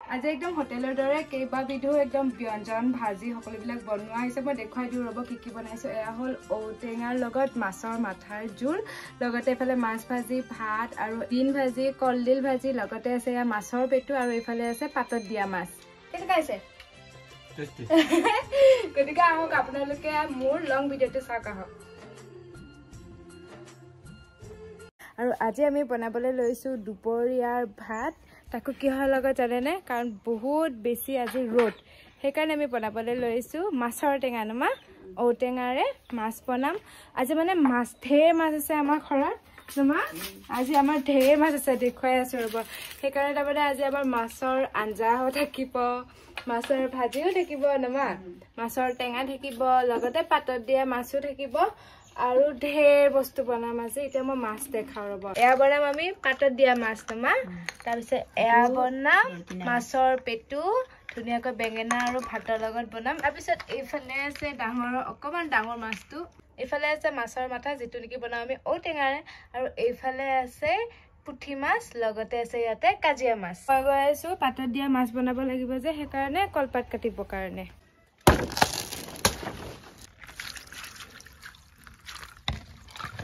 আজি একদম হোটেলৰ দৰে কেইবাবিধো একদম ব্যঞ্জন ভাজি সকলোবিলাক বনোৱা হৈছে মই দেখুৱাই দিওঁ ৰ'ব কি বনাইছো এয়া হ'ল ঔটেঙাৰ লগত মাছৰ মাথাৰ জোল লগতে এফালে মাছ ভাজি ভাত আৰু বিন ভাজি কলডিল ভাজি লগতে আছে এয়া মাছৰ পেটু আৰু এইফালে আছে পাতত দিয়া মাছ কেনেকুৱা আছে গতিকে আহক আপোনালোকে মোৰ লং ভিডিঅ'টো চাওক আহক আৰু আজি আমি বনাবলৈ লৈছো দুপৰীয়াৰ ভাত তাকো কিহৰ লগত জানেনে কাৰণ বহুত বেছি আজি ৰ'দ সেইকাৰণে আমি বনাবলৈ লৈছো মাছৰ টেঙা নমা ঔটেঙাৰে মাছ বনাম আজি মানে মাছ ঢেৰ মাছ আছে আমাৰ ঘৰত নমা আজি আমাৰ ঢেৰ মাছ আছে দেখুৱাই আছো ৰ'ব সেইকাৰণে তাৰমানে আজি আমাৰ মাছৰ আঞ্জাও থাকিব মাছৰ ভাজিও থাকিব নমা মাছৰ টেঙা থাকিব লগতে পাতত দিয়া মাছো থাকিব আৰু ঢেৰ বস্তু বনাম আজি এতিয়া মই মাছ দেখাও ৰ'ব এয়া বনাম আমি পাতত দিয়া মাছ নমা তাৰপিছত এয়া বনাম মাছৰ পেটু ধুনীয়াকৈ বেঙেনা আৰু ভাতৰ লগত বনাম তাৰপিছত এইফালে আছে অকমান ডাঙৰ মাছটো এইফালে আছে মাছৰ মাথা যিটো নেকি বনাম আমি ঔটেঙাৰে আৰু এইফালে আছে পুঠি মাছ লগতে আছে ইয়াতে কাজিয়া মাছ মই গৈ আছো পাতত দিয়া মাছ বনাব লাগিব যে সেইকাৰণে কলপাত কাটিবৰ কাৰণে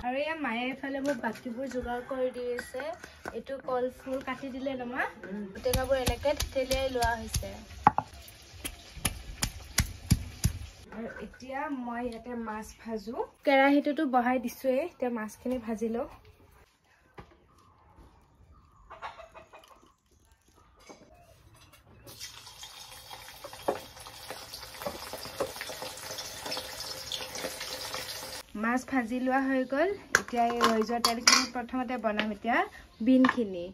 আৰু এয়া মায়ে এইফালে মোক বাকীবোৰ যোগাৰ কৰি দি আছে এইটো কল ফুল কাটি দিলে নমা ঔটেঙাবোৰ এনেকে থেতেলিয়াই লোৱা হৈছে আৰু এতিয়া মই ইয়াতে মাছ ভাজো কেৰাহীটোতো বহাই দিছোৱে এতিয়া মাছখিনি ভাজি লওঁ মাছ ভাজি লোৱা হৈ গ'ল এতিয়া এই ৰৈ যোৱা তেলখিনি প্ৰথমতে বনাম এতিয়া বিনখিনি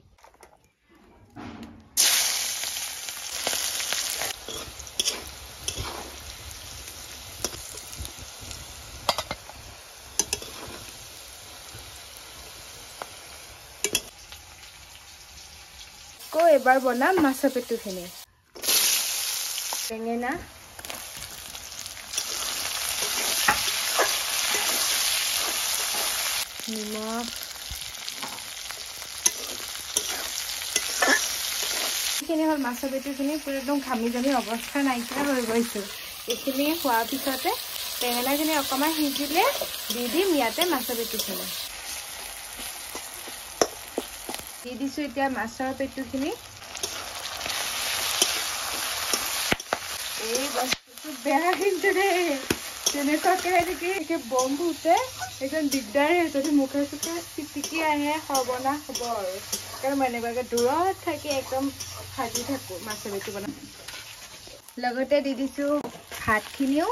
আকৌ এবাৰ বনাম মাছৰ পেটুখিনি বেঙেনা নিমখ এইখিনি হ'ল মাছৰ পেটুখিনি পুৰা একদম ঘামি জামি অৱস্থা নাইকিয়া হৈ গৈছো এইখিনি হোৱাৰ পিছতে বেঙেনাখিনি অকণমান সিজিলে দি দিম ইয়াতে মাছৰ পেটুখিনি দি দিছো এতিয়া মাছৰ পেটুখিনি এই বস্তুটো বেয়া কিন্তু দেই তেনেকুৱাকে নেকি বম ফুটে একদম দিগদাৰ যদি মুখে চুখে চিটিকি আহে সৰ্বনাশ হ'ব আৰু কাৰণ মই এনেকুৱাকে দূৰত থাকি একদম ভাজি থাকো মাছৰ পেটু বনাম লগতে দি দিছো ভাতখিনিও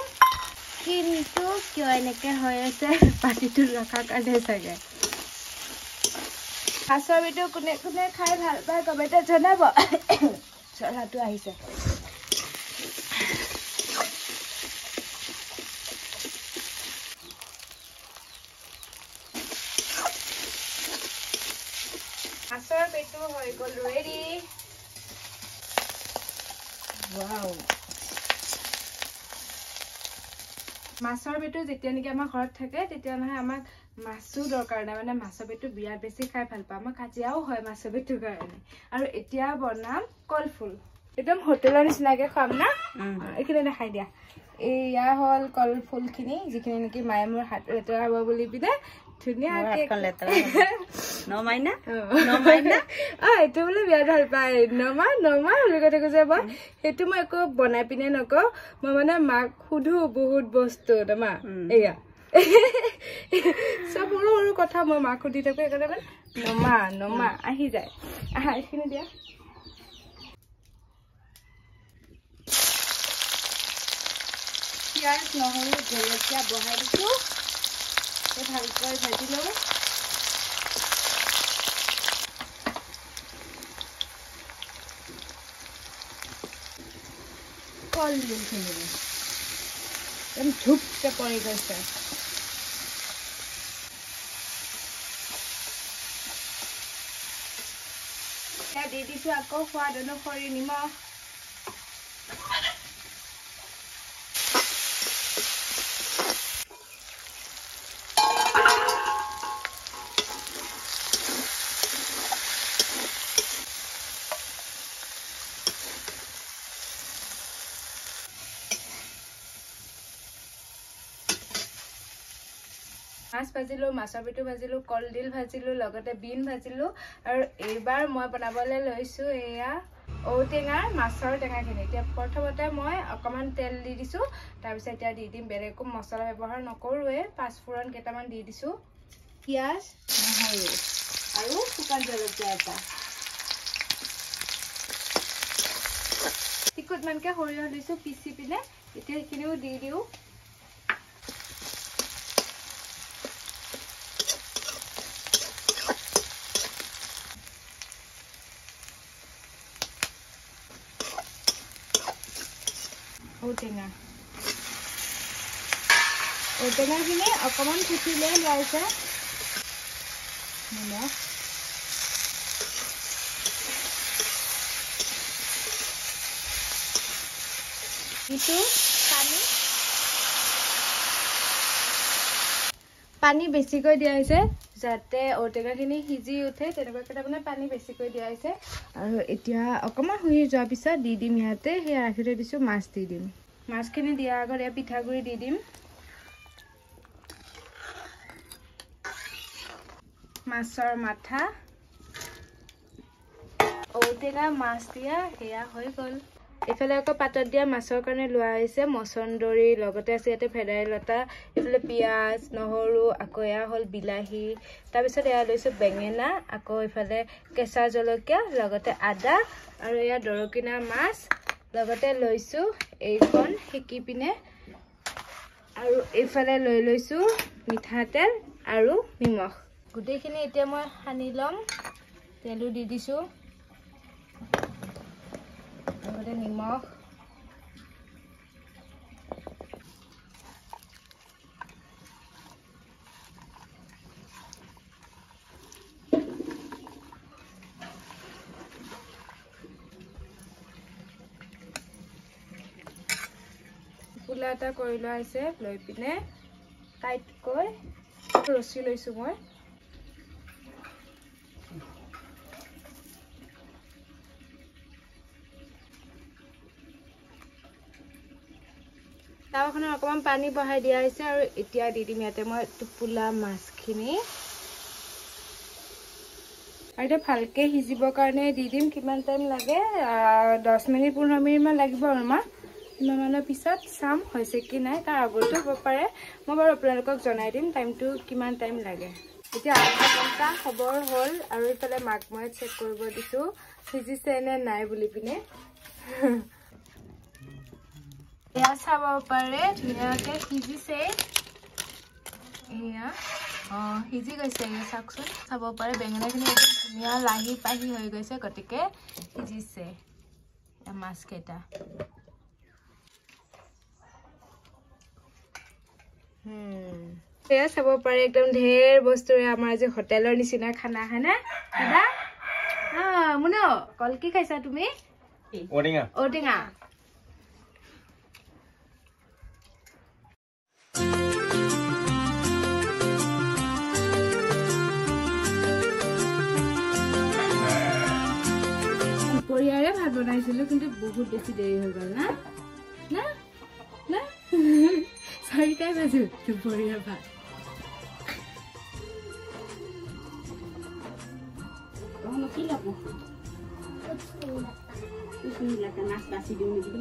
কিন্তু কিয় এনেকে হৈ আছে পাতিটো ৰখাৰ কাৰণে চাগে মাছৰ পেটু কোনে কোনে খাই ভাল পায় কমেণ্টত জনাব চৰাটো আহিছে মাছৰ পেটু হৈ গ'ল ৰেডি ৱাও মাছৰ পেটু যেতিয়া নেকি আমাৰ ঘৰত থাকে তেতিয়া নহয় আমাক মাছো দৰকাৰ নাই মানে মাছৰ পেটু বিৰাট বেছি খাই ভাল পাওঁ আমাৰ কাজিয়াও হয় মাছৰ পেটুৰ কাৰণে আৰু এতিয়া বনাম কলফুল একদম হোটেলৰ নিচিনাকে খাম না এইখিনি দেখাই দিয়া এয়া হ'ল কলফুলখিনি যিখিনি নেকি মায়ে মোৰ হাত লেতেৰা হ'ব বুলি পিনে ধুনীয়াকে এইটো বোলে বিৰাট ভাল পায় নমা বুলি কৈ থাকো যে মই সেইটো মই একো বনাই পিনে নকওঁ মই মানে মাক সুধো বহুত বস্তু নমা এয়া চব সৰু সৰু কথা মই মাক সুধি থাকো সেইকাৰণে মানে নমা আহি যায় আহা এইখিনি দিয়া পিঁয়াজ নহৰু জলকীয়া বহাই দিছো ভালকৈ ভাজি লওঁ কলডিলখিনি একদম ধুপকে পৰি গৈছে দি দিছো আকৌ সোৱাদ অনুসৰি নিমখ মাছ ভাজিলোঁ, মাছৰ পিঠু ভাজিলোঁ, কলডিল ভাজিলোঁ, লগতে বিন ভাজিলোঁ আৰু এইবাৰ মই বনাবলৈ লৈছোঁ এয়া ঔটেঙাৰ মাছৰ টেঙাখিনি। এতিয়া প্ৰথমতে মই অকণমান তেল দি দিছোঁ, তাৰপিছত এতিয়া দি দিম বেলেগ একো মছলা ব্যৱহাৰ নকৰোঁৱে, পাঁচফোৰণ কেইটামান দি দিছোঁ, পিঁয়াজ, নহৰু আৰু শুকান জলকীয়া এটা। টিকুটমানকৈ সৰিয়হ দিছোঁ পিচি পিনে, এতিয়া সেইখিনিও দি দিওঁ। ঔটেঙাখিনি অকণমান ফুটিলে লাইছে নিমখ, দিছোঁ পানী বেছিকৈ দিয়া হৈছে যাতে ঔটেঙাখিনি সিজি উঠে, তেনেকুৱাকৈ তাৰমানে পানী বেছিকৈ দিয়া হৈছে। আৰু এতিয়া অকণমান শুহি যোৱাৰ পিছত দি দিম ইয়াতে সেই ৰাখি থৈ দিছোঁ মাছ দি দিম। মাছখিনি দিয়াৰ আগত ইয়াত পিঠাগুড়ি দি দিম, মাছৰ মাথা, ঔটেঙা মাছ দিয়া সেয়া হৈ গ'ল। এইফালে আকৌ পাতত দিয়া মাছৰ কাৰণে লোৱা হৈছে মচন্দৰী, লগতে আছে ইয়াতে ভেদাইলতা, এইফালে পিঁয়াজ, নহৰু, আকৌ এয়া হ'ল বিলাহী, তাৰপিছত এয়া লৈছোঁ বেঙেনা, আকৌ এইফালে কেঁচা জলকীয়া, লগতে আদা আৰু এয়া দৰকিনা মাছ, লগতে লৈছোঁ এইখন সেকি পিনে, আৰু এইফালে লৈ লৈছোঁ মিঠাতেল আৰু নিমখ। গোটেইখিনি এতিয়া মই সানি ল'ম, তেলো দি দিছোঁ, লগতে নিমখ, ফুলা এটা কৰি লোৱা হৈছে, লৈ পিনে টাইটকৈ ৰচি লৈছোঁ মই। টাৱাখনত অকণমান পানী বহাই দিয়া হৈছে আৰু এতিয়া দি দিম ইয়াতে মই টোপোলা মাছখিনি। আৰু এতিয়া ভালকৈ সিজিবৰ কাৰণে দি দিম, কিমান টাইম লাগে, 10 মিনিট 15 মিনিটমান লাগিব আৰু ইমানৰ পিছত চাম হৈছে কি নাই, তাৰ আগতো হ'ব পাৰে, মই বাৰু আপোনালোকক জনাই দিম টাইমটো কিমান টাইম লাগে। এতিয়া আধা ঘণ্টা খবৰ হ'ল আৰু এইফালে মাক মই চেক কৰিব দিছোঁ সিজিছে নে নাই বুলি পিনে। এয়া চাব পাৰে ধুনীয়াকৈ সিজিছে, এয়া সিজি গৈছে, এয়া চাওকচোন, চাব পাৰে বেঙেনাখিনি একদম ধুনীয়া লাহি পাহি হৈ গৈছে, গতিকে সিজিছে মাছকেইটা। এয়া চাব পাৰে একদম ঢেৰ বস্তুৰে আমাৰ আজি হোটেলৰ নিচিনা খানা হয়নে দাদা? মুনো কল কি খাইছা তুমি? ঔটেঙা। ঔটেঙা দুপৰীয়াৰে ভাত বনাইছিলোঁ, কিন্তু বহুত বেছি দেৰি হৈ গ'ল না না না 4টাই বাজিল দুপৰীয়া ভাত। কি ল'ব? মাছ বাছি দিওঁ নেকি?